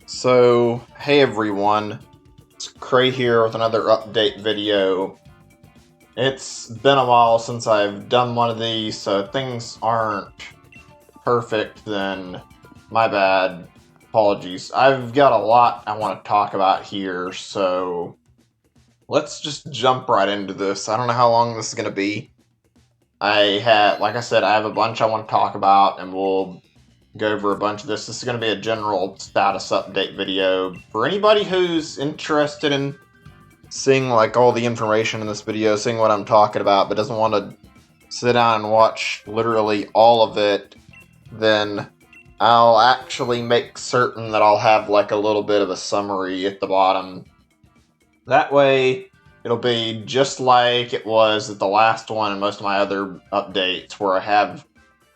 So, hey everyone, it's Cray here with another update video. It's been a while since I've done one of these, so if things aren't perfect, then my bad. Apologies. I've got a lot I want to talk about here, so let's just jump right into this. I don't know how long this is going to be. Like I said, I have a bunch I want to talk about, and we'll go over a bunch of this. This is going to be a general status update video for anybody who's interested in seeing like all the information in this video, seeing what I'm talking about, but doesn't want to sit down and watch literally all of it. Then I'll actually make certain that I'll have like a little bit of a summary at the bottom. That way it'll be just like it was at the last one and most of my other updates, where I have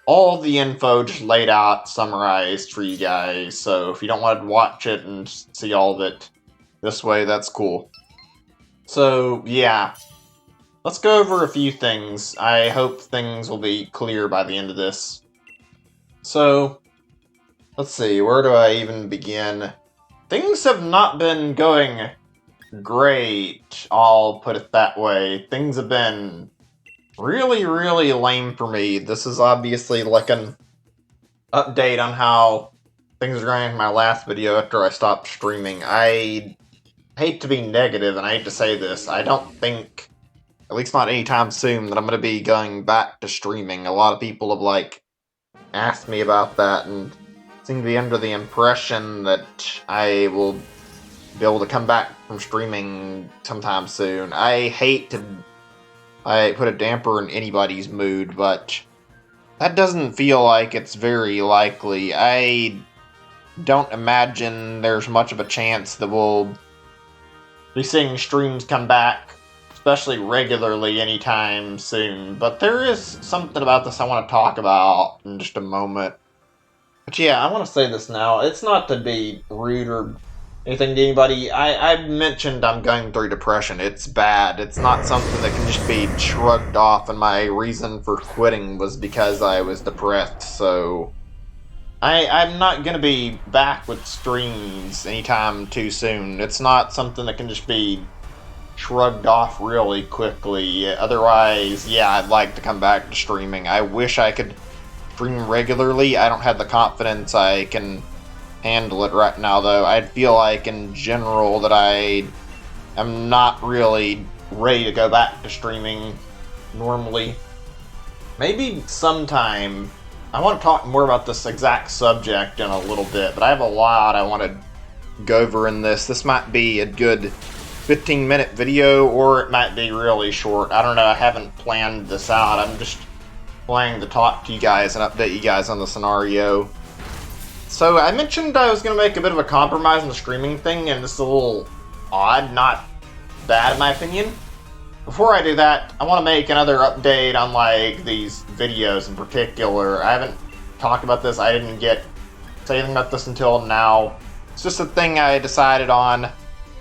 all the info just laid out, summarized for you guys. So if you don't want to watch it and see all of it this way, that's cool. So yeah, let's go over a few things. I hope things will be clear by the end of this. So let's see, where do I even begin? Things have not been going great, I'll put it that way. Things have been really lame for me. This is obviously like an update on how things are going in my last video after I stopped streaming. I hate to be negative, and I hate to say this, I don't think, at least not anytime soon, that I'm going to be going back to streaming. A lot of people have like asked me about that and seem to be under the impression that I will be able to come back from streaming sometime soon. I hate to put a damper in anybody's mood, but that doesn't feel like it's very likely. I don't imagine there's much of a chance that we'll be seeing streams come back, especially regularly, anytime soon. But there is something about this I want to talk about in just a moment. But yeah, I want to say this now. It's not to be rude or anything to anybody. I mentioned I'm going through depression. It's bad. It's not something that can just be shrugged off, and my reason for quitting was because I was depressed, so I'm not going to be back with streams anytime too soon. It's not something that can just be shrugged off really quickly. Otherwise, yeah, I'd like to come back to streaming. I wish I could stream regularly. I don't have the confidence I can handle it right now, though. I feel like in general that I am not really ready to go back to streaming normally. Maybe sometime. I want to talk more about this exact subject in a little bit, but I have a lot I want to go over in this. This might be a good 15-minute video, or it might be really short. I don't know. I haven't planned this out. I'm just planning to talk to you guys and update you guys on the scenario. So I mentioned I was going to make a bit of a compromise on the streaming thing, and this is a little odd, not bad in my opinion. Before I do that, I want to make another update on like these videos in particular. I haven't talked about this, I didn't say anything about this until now. It's just a thing I decided on.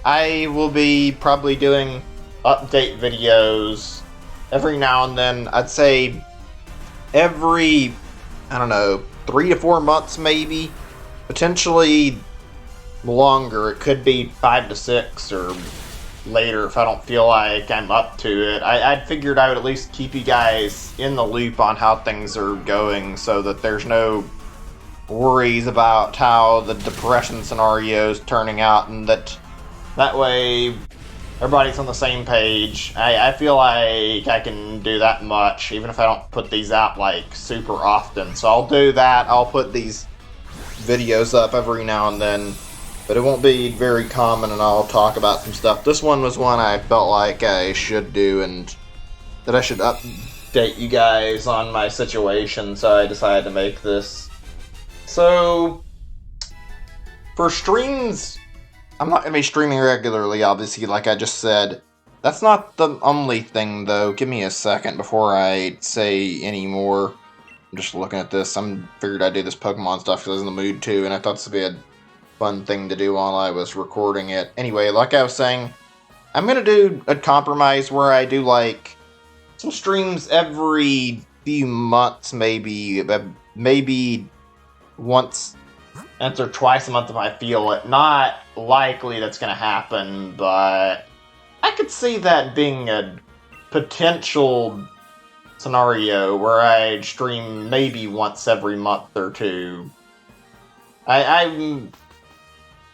I will be probably doing update videos every now and then. I'd say every, I don't know, 3 to 4 months maybe. Potentially longer. It could be 5 to 6 or later if I don't feel like I'm up to it. I figured I would at least keep you guys in the loop on how things are going, so that there's no worries about how the depression scenario is turning out, and that way everybody's on the same page. I feel like I can do that much, even if I don't put these out like super often. So I'll do that. I'll put these videos up every now and then, but it won't be very common, and I'll talk about some stuff. This one was one I felt like I should do, and that I should update you guys on my situation, so I decided to make this. So, for streams, I'm not going to be streaming regularly, obviously, like I just said. That's not the only thing, though. Give me a second before I say any more. I'm just looking at this. I figured I'd do this Pokemon stuff because I was in the mood to, and I thought this would be a fun thing to do while I was recording it. Anyway, like I was saying, I'm going to do a compromise where I do, like, some streams every few months, maybe once once or twice a month if I feel it. Not likely that's going to happen, but I could see that being a potential scenario where I'd stream maybe once every month or two. I'm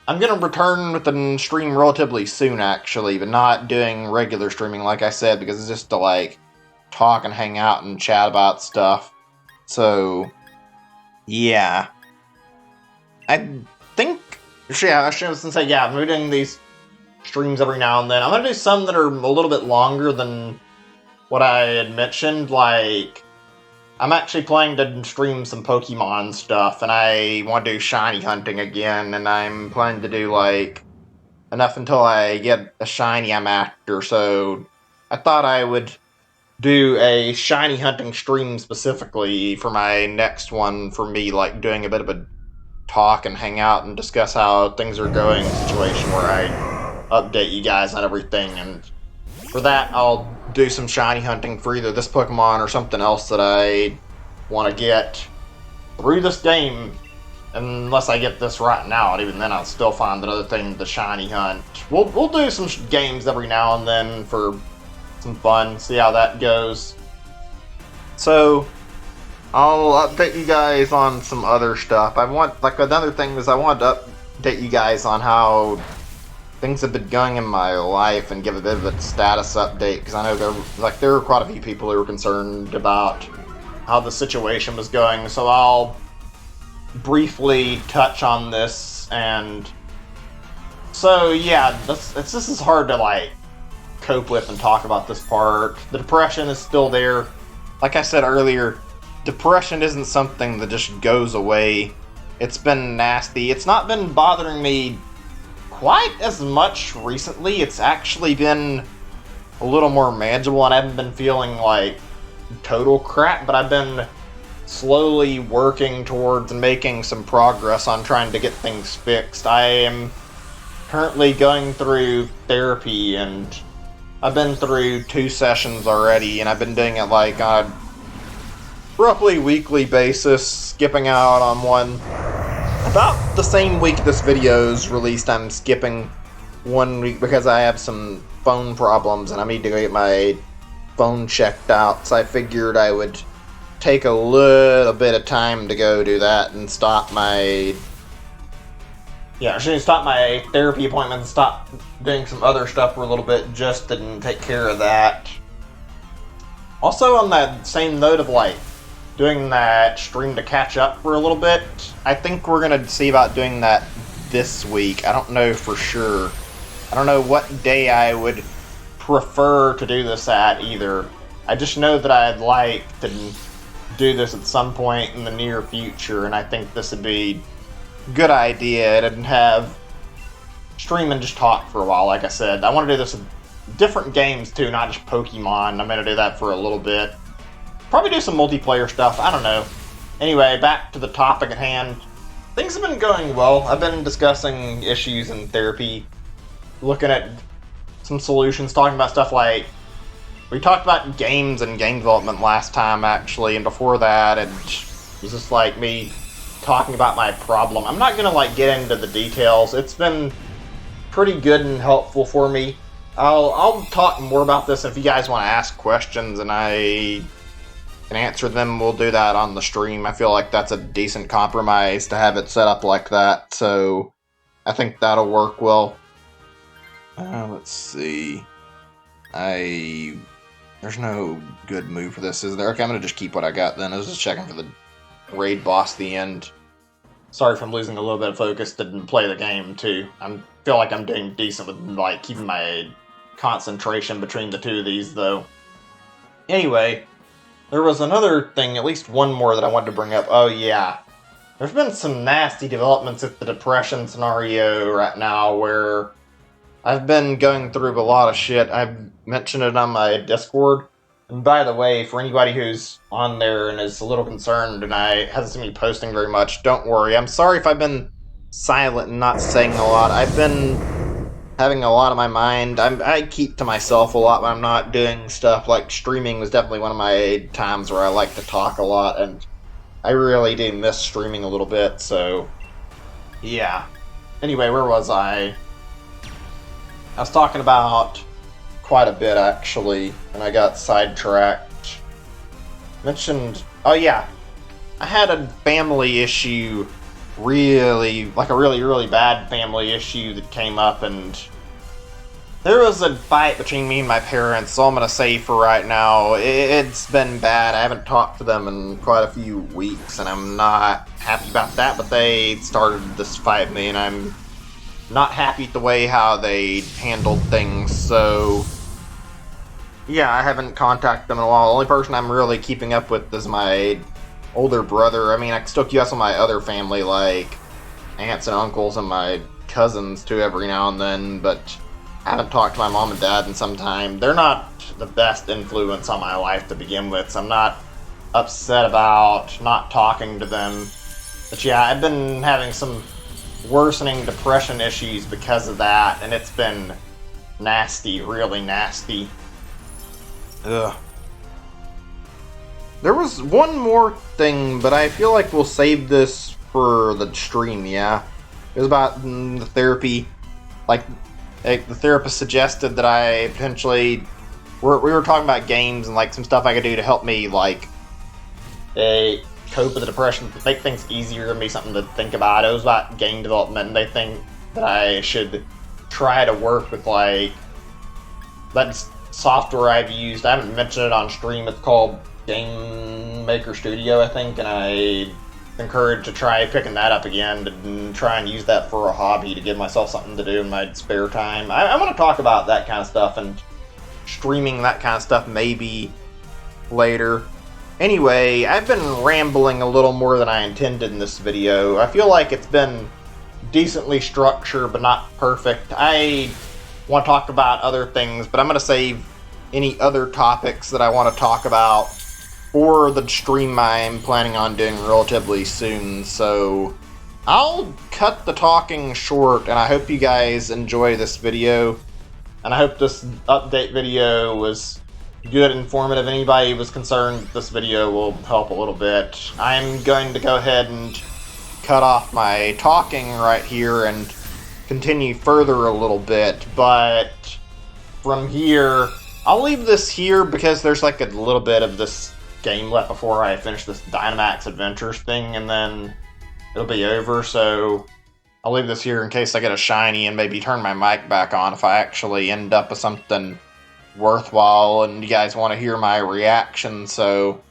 gonna return with the stream relatively soon, actually, but not doing regular streaming, like I said, because it's just to, like, talk and hang out and chat about stuff. So, yeah. I think, yeah, I should say, yeah, I'm doing these streams every now and then. I'm gonna do some that are a little bit longer than what I had mentioned, like, I'm actually planning to stream some Pokemon stuff, and I want to do shiny hunting again, and I'm planning to do, like, enough until I get a shiny I'm after, so I thought I would do a shiny hunting stream specifically for my next one, for me, like, doing a bit of a talk and hang out and discuss how things are going situation where I update you guys on everything, and for that, I'll do some shiny hunting for either this Pokemon or something else that I want to get through this game. Unless I get this right now, and even then I'll still find another thing to shiny hunt. We'll do some games every now and then for some fun, see how that goes. So, I'll update you guys on some other stuff. Another thing is I wanted to update you guys on how things have been going in my life and give a bit of a status update, because I know there were quite a few people who were concerned about how the situation was going, so I'll briefly touch on this. And so yeah, this is hard to, like, cope with and talk about this part. The depression is still there. Like I said earlier, depression isn't something that just goes away. It's been nasty. It's not been bothering me quite as much recently. It's actually been a little more manageable, and I haven't been feeling like total crap, but I've been slowly working towards making some progress on trying to get things fixed. I am currently going through therapy, and I've been through 2 sessions already, and I've been doing it like on a roughly weekly basis, skipping out on one. About the same week this video's released, I'm skipping 1 week because I have some phone problems and I need to go get my phone checked out, so I figured I would take a little bit of time to go do that and stop my therapy appointment and stop doing some other stuff for a little bit just to take care of that. Also, on that same note of, like, doing that stream to catch up for a little bit, I think we're gonna see about doing that this week. I don't know for sure. I don't know what day I would prefer to do this at either. I just know that I'd like to do this at some point in the near future, and I think this would be a good idea to have stream and just talk for a while. Like I said, I want to do this with different games too, not just Pokemon. I'm going to do that for a little bit. Probably do some multiplayer stuff, I don't know. Anyway, back to the topic at hand. Things have been going well. I've been discussing issues in therapy, looking at some solutions, talking about stuff like, we talked about games and game development last time, actually, and before that, it was just like me talking about my problem. I'm not gonna, like, get into the details. It's been pretty good and helpful for me. I'll talk more about this if you guys want to ask questions and I can answer them. We'll do that on the stream. I feel like that's a decent compromise to have it set up like that, so I think that'll work well. Let's see. There's no good move for this, is there? Okay, I'm gonna just keep what I got then. I was just checking for the raid boss at the end. Sorry if I'm losing a little bit of focus. Didn't play the game, too. I feel like I'm doing decent with, like, keeping my concentration between the two of these, though. Anyway, there was another thing, at least one more that I wanted to bring up. Oh, yeah. There's been some nasty developments at the depression scenario right now where I've been going through a lot of shit. I've mentioned it on my Discord. And by the way, for anybody who's on there and is a little concerned and I hasn't seen me posting very much, don't worry. I'm sorry if I've been silent and not saying a lot. I've been having a lot on my mind. I keep to myself a lot when I'm not doing stuff. Like, streaming was definitely one of my times where I like to talk a lot, and I really do miss streaming a little bit, so Yeah. Anyway, where was I? I was talking about quite a bit, actually, and I got sidetracked. Mentioned... Oh, yeah. I had a family issue, really bad family issue that came up, and there was a fight between me and my parents, so I'm gonna say for right now, it's been bad. I haven't talked to them in quite a few weeks, and I'm not happy about that, but they started this fight with me, and I'm not happy at the way how they handled things, so yeah, I haven't contacted them in a while. The only person I'm really keeping up with is my older brother. I mean, I can still keep up with my other family, like aunts and uncles and my cousins too every now and then, but I haven't talked to my mom and dad in some time. They're not the best influence on my life to begin with, so I'm not upset about not talking to them. But yeah, I've been having some worsening depression issues because of that, and it's been nasty, really nasty. Ugh. There was one more thing, but I feel like we'll save this for the stream, yeah? It was about the therapy. Like, the therapist suggested that I potentially... We were talking about games and, like, some stuff I could do to help me, like, cope with the depression, make things easier and be something to think about. It was about game development, and they think that I should try to work with, like, that software I've used. I haven't mentioned it on stream. It's called Game Maker Studio, I think, and I encouraged to try picking that up again to try and use that for a hobby to give myself something to do in my spare time. I want to talk about that kind of stuff and streaming that kind of stuff maybe later. Anyway, I've been rambling a little more than I intended in this video. I feel like it's been decently structured, but not perfect. I want to talk about other things, but I'm going to save any other topics that I want to talk about for the stream I'm planning on doing relatively soon, so I'll cut the talking short, and I hope you guys enjoy this video, and I hope this update video was good, informative. Anybody who was concerned this video will help a little bit. I'm going to go ahead and cut off my talking right here and continue further a little bit, but from here, I'll leave this here because there's like a little bit of this game left before I finish this Dynamax Adventures thing, and then it'll be over, so I'll leave this here in case I get a shiny and maybe turn my mic back on if I actually end up with something worthwhile and you guys want to hear my reaction, so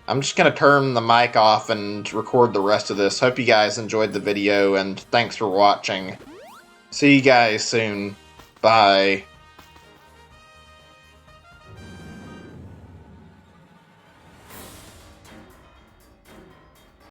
I'm just going to turn the mic off and record the rest of this. Hope you guys enjoyed the video, and thanks for watching. See you guys soon. Bye.